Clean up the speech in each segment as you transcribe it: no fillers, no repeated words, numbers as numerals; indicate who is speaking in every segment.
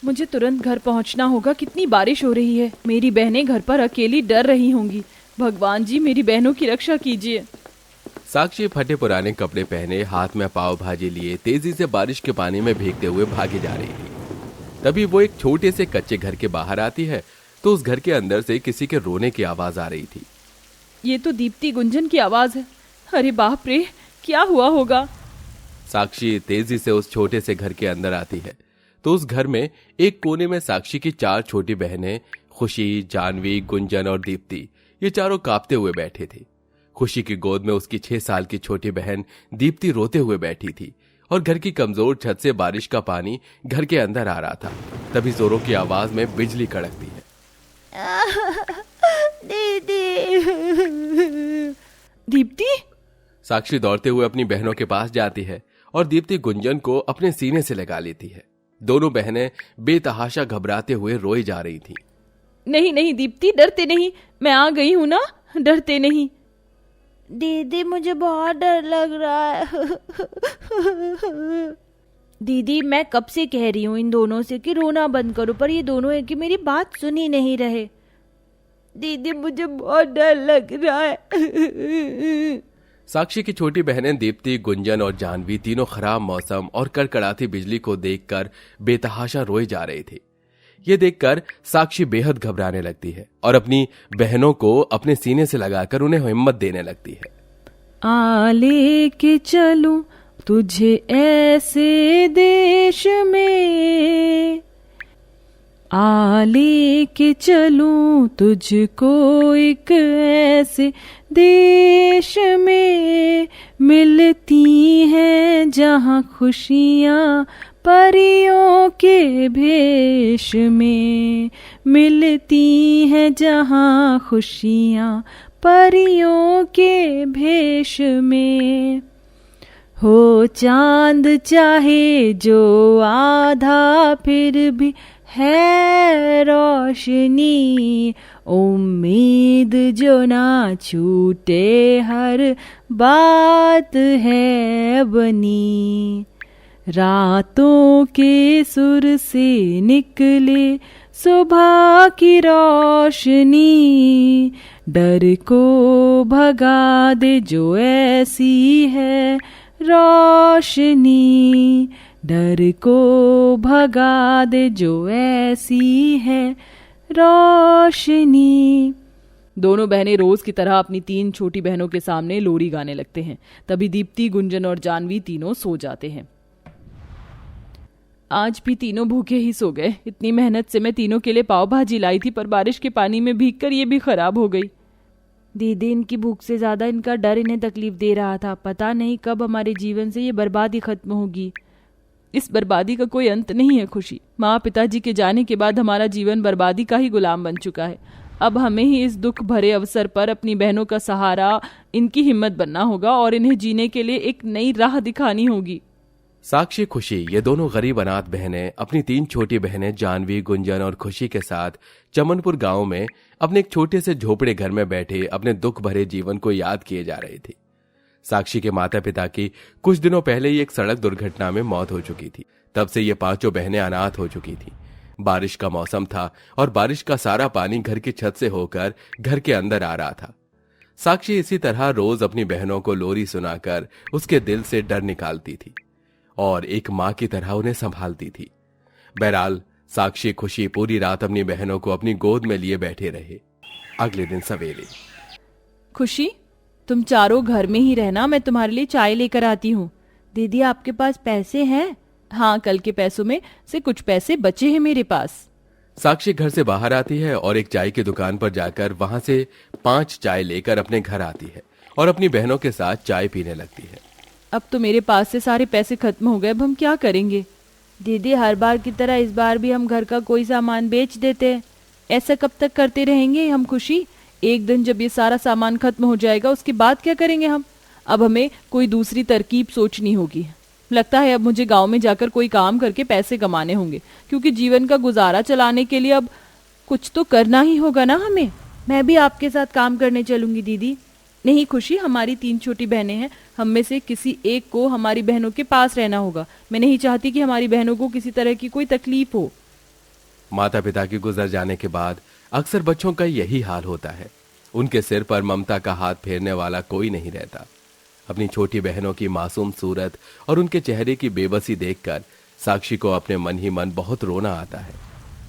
Speaker 1: मुझे तुरंत घर पहुंचना होगा। कितनी बारिश हो रही है। मेरी बहनें घर पर अकेली डर रही होंगी। भगवान जी मेरी बहनों की रक्षा कीजिए।
Speaker 2: साक्षी फटे पुराने कपड़े पहने, हाथ में पाव भाजी लिए तेजी से बारिश के पानी में भीगते हुए भागी जा रही थी। तभी वो एक छोटे से कच्चे घर के बाहर आती है तो उस घर के अंदर से किसी के रोने की आवाज आ रही थी।
Speaker 1: ये तो दीप्ति गुंजन की आवाज है। अरे बाप रे, क्या हुआ होगा।
Speaker 2: साक्षी तेजी से उस छोटे से घर के अंदर आती है तो उस घर में एक कोने में साक्षी की 4 छोटी बहनें खुशी, जानवी, गुंजन और दीप्ति, ये चारों कांपते हुए बैठे थे। खुशी की गोद में उसकी 6 साल की छोटी बहन दीप्ति रोते हुए बैठी थी और घर की कमजोर छत से बारिश का पानी घर के अंदर आ रहा था। तभी जोरों की आवाज में बिजली कड़कती है।
Speaker 3: दीदी।
Speaker 1: दीप्ति।
Speaker 2: साक्षी दौड़ते हुए अपनी बहनों के पास जाती है और दीप्ति गुंजन को अपने सीने से लगा लेती है। दोनों बहनें बेतहाशा घबराते हुए रोई जा रही थीं।
Speaker 1: नहीं नहीं दीप्ति, डरते नहीं, मैं आ गई हूं ना, डरते नहीं।
Speaker 3: दीदी मुझे बहुत डर लग रहा है। दीदी मैं कब से कह रही हूँ इन दोनों से कि रोना बंद करो, पर ये दोनों है कि मेरी बात सुन ही नहीं रहे। दीदी मुझे बहुत डर लग रहा है।
Speaker 2: साक्षी की छोटी बहनें दीप्ति, गुंजन और जानवी तीनों खराब मौसम और कड़कड़ाती बिजली को देखकर बेतहाशा रोए जा रहे थे। ये देखकर साक्षी बेहद घबराने लगती है और अपनी बहनों को अपने सीने से लगाकर उन्हें हिम्मत देने लगती है।
Speaker 1: आ लेके चलूं तुझे ऐसे देश में, आ लेके चलूं तुझको एक ऐसे देश में, मिलती हैं जहां खुशियां परियों के भेष में, मिलती हैं जहां खुशियां परियों के भेष में। हो चांद चाहे जो आधा फिर भी है रोशनी, उम्मीद जो ना छूटे हर बात है बनी। रातों के सुर से निकले सुबह की रोशनी, डर को भगा दे जो ऐसी है रोशनी, डर को भगा दे जो ऐसी है रोशनी। दोनों बहनें रोज की तरह अपनी 3 छोटी बहनों के सामने लोरी गाने लगते हैं। तभी दीप्ति, गुंजन और जानवी तीनों सो जाते हैं। आज भी तीनों भूखे ही सो गए। इतनी मेहनत से मैं तीनों के लिए पाव भाजी लाई थी, पर बारिश के पानी में भीगकर ये भी खराब हो गई।
Speaker 3: दीदी इनकी भूख से ज्यादा इनका डर इन्हें तकलीफ दे रहा था। पता नहीं कब हमारे जीवन से ये बर्बादी खत्म होगी।
Speaker 1: इस बर्बादी का कोई अंत नहीं है खुशी। माँ पिताजी के जाने के बाद हमारा जीवन बर्बादी का ही गुलाम बन चुका है। अब हमें ही इस दुख भरे अवसर पर अपनी बहनों का सहारा, इनकी हिम्मत बनना होगा और इन्हें जीने के लिए एक नई राह दिखानी होगी।
Speaker 2: साक्षी, खुशी, ये दोनों गरीब अनाथ बहनें अपनी 3 छोटी बहनें जानवी, गुंजन और खुशी के साथ चमनपुर गांव में अपने एक छोटे से झोपड़े घर में बैठे अपने दुख भरे जीवन को याद किए जा रहे थे। साक्षी के माता पिता की कुछ दिनों पहले ही एक सड़क दुर्घटना में मौत हो चुकी थी। तब से ये 5 बहनें अनाथ हो चुकी थी। बारिश का मौसम था और बारिश का सारा पानी घर की छत से होकर घर के अंदर आ रहा था। साक्षी इसी तरह रोज अपनी बहनों को लोरी सुनाकर उसके दिल से डर निकालती थी और एक माँ की तरह उन्हें संभालती थी। बहरहाल साक्षी, खुशी पूरी रात अपनी बहनों को अपनी गोद में लिए बैठे रहे। अगले दिन सवेरे,
Speaker 1: खुशी तुम चारों घर में ही रहना, मैं तुम्हारे लिए चाय लेकर आती हूँ।
Speaker 3: दीदी आपके पास पैसे हैं?
Speaker 1: हाँ, कल के पैसों में से कुछ पैसे बचे हैं मेरे पास।
Speaker 2: साक्षी घर से बाहर आती है और एक चाय की दुकान पर जाकर वहां से 5 चाय लेकर अपने घर आती है और अपनी बहनों के साथ चाय पीने लगती है।
Speaker 1: अब तो मेरे पास से सारे पैसे खत्म हो गए, अब हम क्या करेंगे?
Speaker 3: दीदी हर बार की तरह इस बार भी हम घर का कोई सामान बेच देते हैं।
Speaker 1: ऐसा कब तक करते रहेंगे हम खुशी? एक दिन जब ये सारा सामान खत्म हो जाएगा उसके बाद क्या करेंगे हम? अब हमें कोई दूसरी तरकीब सोचनी होगी। लगता है अब मुझे गांव में जाकर कोई काम करके पैसे कमाने होंगे, क्योंकि जीवन का गुजारा चलाने के लिए अब कुछ तो करना ही होगा ना हमें।
Speaker 3: मैं भी आपके साथ काम करने चलूंगी दीदी।
Speaker 1: नहीं खुशी, हमारी 3 छोटी बहनें हैं, हम में से किसी एक को हमारी बहनों के पास रहना होगा। मैं नहीं चाहती कि हमारी बहनों को किसी तरह की कोई तकलीफ हो।
Speaker 2: माता पिता के गुजर जाने के बाद अक्सर बच्चों का यही हाल होता है। उनके सिर पर ममता का हाथ फेरने वाला कोई नहीं रहता। अपनी छोटी बहनों की मासूम सूरत और उनके चेहरे की बेबसी देखकर साक्षी को अपने मन ही मन बहुत रोना आता है,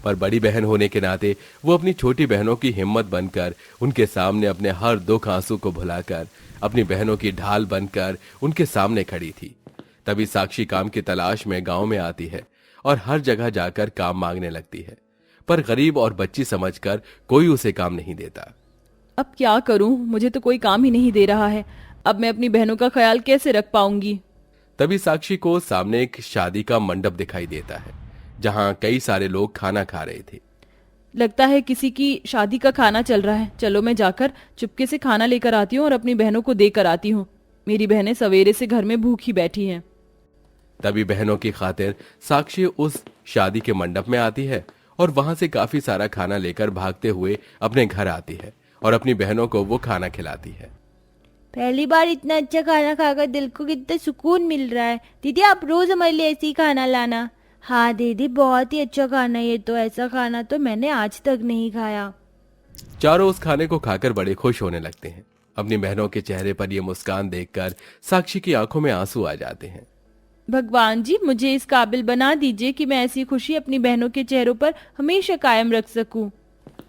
Speaker 2: पर बड़ी बहन होने के नाते वो अपनी छोटी बहनों की हिम्मत बनकर उनके सामने अपने हर दुख आंसू को भुलाकर अपनी बहनों की ढाल बनकर उनके सामने खड़ी थी। तभी साक्षी काम की तलाश में गांव में आती है और हर जगह जाकर काम मांगने लगती है, पर गरीब और बच्ची समझकर कोई उसे काम नहीं देता।
Speaker 1: अब क्या करूं, मुझे तो कोई काम ही नहीं दे रहा है। अब मैं अपनी बहनों का ख्याल कैसे रख पाऊंगी।
Speaker 2: तभी साक्षी को सामने एक शादी का मंडप दिखाई देता है, जहां कई सारे लोग खाना खा रहे थे।
Speaker 1: लगता है किसी की शादी का खाना चल रहा है। चलो मैं जाकर चुपके से खाना लेकर आती हूँ और अपनी बहनों को देकर आती हूँ। मेरी बहनें सवेरे से घर में भूखी बैठी हैं।
Speaker 2: तभी बहनों की खातिर साक्षी उस शादी के मंडप में आती है और वहां से काफी सारा खाना लेकर भागते हुए अपने घर आती है और अपनी बहनों को वो खाना खिलाती है।
Speaker 3: पहली बार इतना अच्छा खाना खाकर दिल को कितना सुकून मिल रहा है। दीदी आप रोज हमारे लिए ऐसे ही खाना लाना। हाँ दीदी बहुत ही अच्छा खाना है ये तो, ऐसा खाना तो मैंने आज तक नहीं खाया।
Speaker 2: चारों उस खाने को खाकर बड़े खुश होने लगते हैं। अपनी बहनों के चेहरे पर ये मुस्कान देखकर साक्षी की आंखों में आंसू आ जाते हैं।
Speaker 1: भगवान जी मुझे इस काबिल बना दीजिए कि मैं ऐसी खुशी अपनी बहनों के चेहरों पर हमेशा कायम रख सकूं।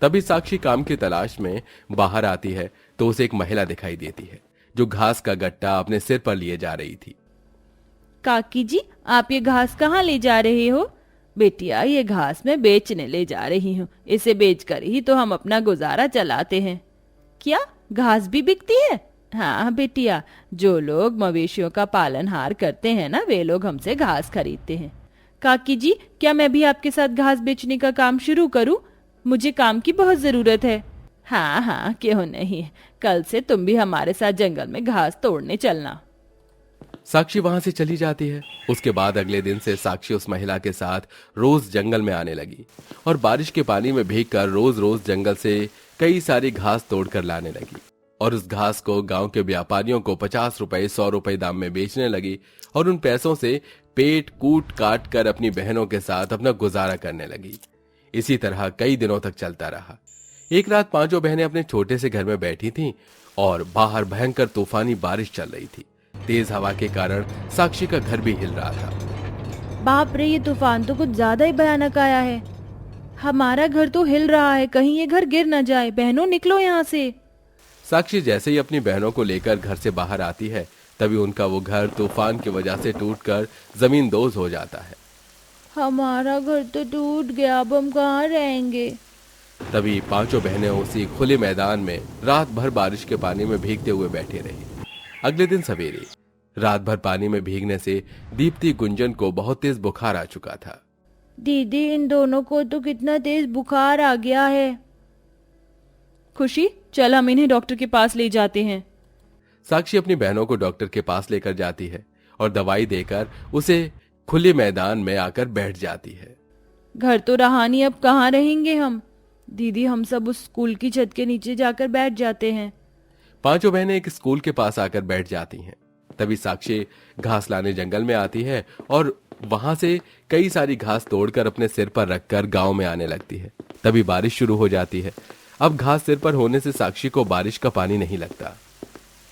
Speaker 2: तभी साक्षी काम की तलाश में बाहर आती है तो उसे एक महिला दिखाई देती है जो घास का गट्टा अपने सिर पर लिए जा रही थी।
Speaker 1: काकी जी आप ये घास कहाँ ले जा रहे हो। बेटिया ये घास मैं बेचने ले जा रही हूँ। इसे बेचकर ही तो हम अपना गुजारा चलाते हैं। क्या घास भी बिकती है। हाँ बेटिया, जो लोग मवेशियों का पालनहार करते हैं ना वे लोग हमसे घास खरीदते हैं। काकी जी क्या मैं भी आपके साथ घास बेचने का काम शुरू करूं। मुझे काम की बहुत जरूरत है। हाँ हाँ क्यों नहीं, कल से तुम भी हमारे साथ जंगल में घास तोड़ने चलना।
Speaker 2: साक्षी वहां से चली जाती है। उसके बाद अगले दिन से साक्षी उस महिला के साथ रोज जंगल में आने लगी और बारिश के पानी में भीगकर रोज रोज जंगल से कई सारी घास तोड़कर लाने लगी और उस घास को गांव के व्यापारियों को 50 रुपए 100 रुपए दाम में बेचने लगी और उन पैसों से पेट कूट काट कर अपनी बहनों के साथ अपना गुजारा करने लगी। इसी तरह कई दिनों तक चलता रहा। एक रात पांचों बहनें अपने छोटे से घर में बैठी थीं और बाहर भयंकर तूफानी बारिश चल रही थी। तेज हवा के कारण साक्षी का घर भी हिल रहा था।
Speaker 1: बाप रे ये तूफान तो कुछ ज्यादा ही भयानक आया है। हमारा घर तो हिल रहा है, कहीं ये घर गिर न जाए। बहनों निकलो यहाँ से।
Speaker 2: साक्षी जैसे ही अपनी बहनों को लेकर घर से बाहर आती है तभी उनका वो घर तूफान की वजह से टूटकर जमींदोज हो जाता है।
Speaker 3: हमारा घर तो टूट गया, अब हम कहाँ रहेंगे।
Speaker 2: तभी पांचों बहनें उसी खुले मैदान में रात भर बारिश के पानी में भीगते हुए बैठे रही। अगले दिन सवेरे रात भर पानी में भीगने से दीप्ति गुंजन को बहुत तेज बुखार आ चुका था।
Speaker 3: दीदी इन दोनों को तो कितना तेज बुखार आ गया है।
Speaker 1: खुशी चल हम इन्हें डॉक्टर के पास ले जाते हैं।
Speaker 2: साक्षी अपनी बहनों को डॉक्टर के पास लेकर जाती है और दवाई देकर उसे खुले मैदान में आकर बैठ जाती है।
Speaker 1: घर तो रहा नहीं, अब कहाँ रहेंगे हम। दीदी हम सब उस स्कूल की छत के नीचे जाकर बैठ जाते हैं।
Speaker 2: पांचों बहनें एक स्कूल के पास आकर बैठ जाती हैं। तभी साक्षी घास लाने जंगल में आती है और वहां से कई सारी घास तोड़कर अपने सिर पर रखकर गांव में आने लगती है। तभी बारिश शुरू हो जाती है। अब घास सिर पर होने से साक्षी को बारिश का पानी नहीं लगता।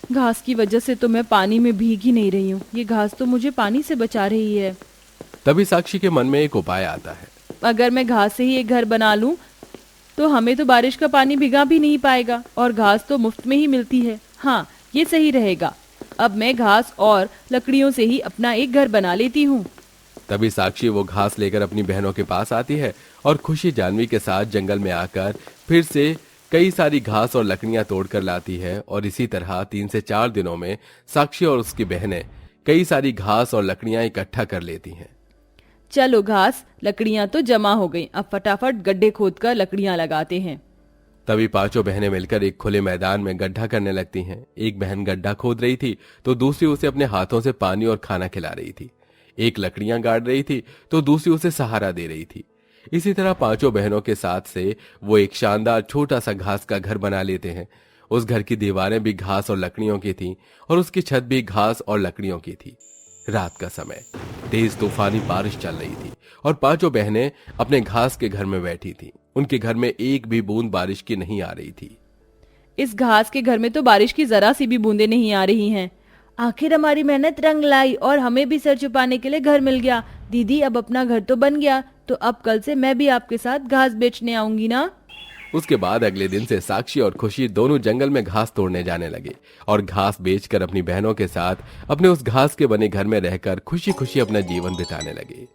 Speaker 1: घास की वजह से तो मैं पानी में भीग ही नहीं रही हूँ। ये घास तो मुझे पानी से बचा रही है।
Speaker 2: तभी साक्षी के मन में एक उपाय आता है।
Speaker 1: अगर मैं घास से ही एक घर बना लूं तो हमें तो बारिश का पानी भिगा भी नहीं पाएगा और घास तो मुफ्त में ही मिलती है। हाँ ये सही रहेगा। अब मैं घास और लकड़ियों से ही अपना एक घर बना लेती हूँ।
Speaker 2: तभी साक्षी वो घास लेकर अपनी बहनों के पास आती है और खुशी जानवी के साथ जंगल में आकर फिर से कई सारी घास और लकड़ियां तोड़कर लाती है और इसी तरह 3 से 4 दिनों में साक्षी और उसकी बहनें कई सारी घास और लकड़ियां इकट्ठा कर लेती हैं।
Speaker 1: चलो घास लकड़ियां तो जमा हो गई, अब फटाफट गड्ढे खोदकर लकड़ियां लगाते हैं।
Speaker 2: तभी पांचों बहनें मिलकर एक खुले मैदान में गड्ढा करने लगती हैं। एक बहन गड्ढा खोद रही थी तो दूसरी उसे अपने हाथों से पानी और खाना खिला रही थी। एक लकड़ियां गाड़ रही थी तो दूसरी उसे सहारा दे रही थी। इसी तरह पांचों बहनों के साथ से वो एक शानदार छोटा सा घास का घर बना लेते हैं। उस घर की दीवारें भी घास और लकड़ियों की थीं और उसकी छत भी घास और लकड़ियों की थी। रात का समय, तेज तूफानी बारिश चल रही थी और पांचों बहनें अपने घास के घर में बैठी थीं। उनके घर में एक भी बूंद बारिश की नहीं आ रही थी।
Speaker 1: इस घास के घर में तो बारिश की जरा सी भी बूंदें नहीं आ रही हैं।
Speaker 3: आखिर हमारी मेहनत रंग लाई और हमें भी सर छुपाने के लिए घर मिल गया। दीदी अब अपना घर तो बन गया, तो अब कल से मैं भी आपके साथ घास बेचने आऊंगी ना।
Speaker 2: उसके बाद अगले दिन से साक्षी और खुशी दोनों जंगल में घास तोड़ने जाने लगे और घास बेचकर अपनी बहनों के साथ अपने उस घास के बने घर में रहकर खुशी खुशी अपना जीवन बिताने लगे।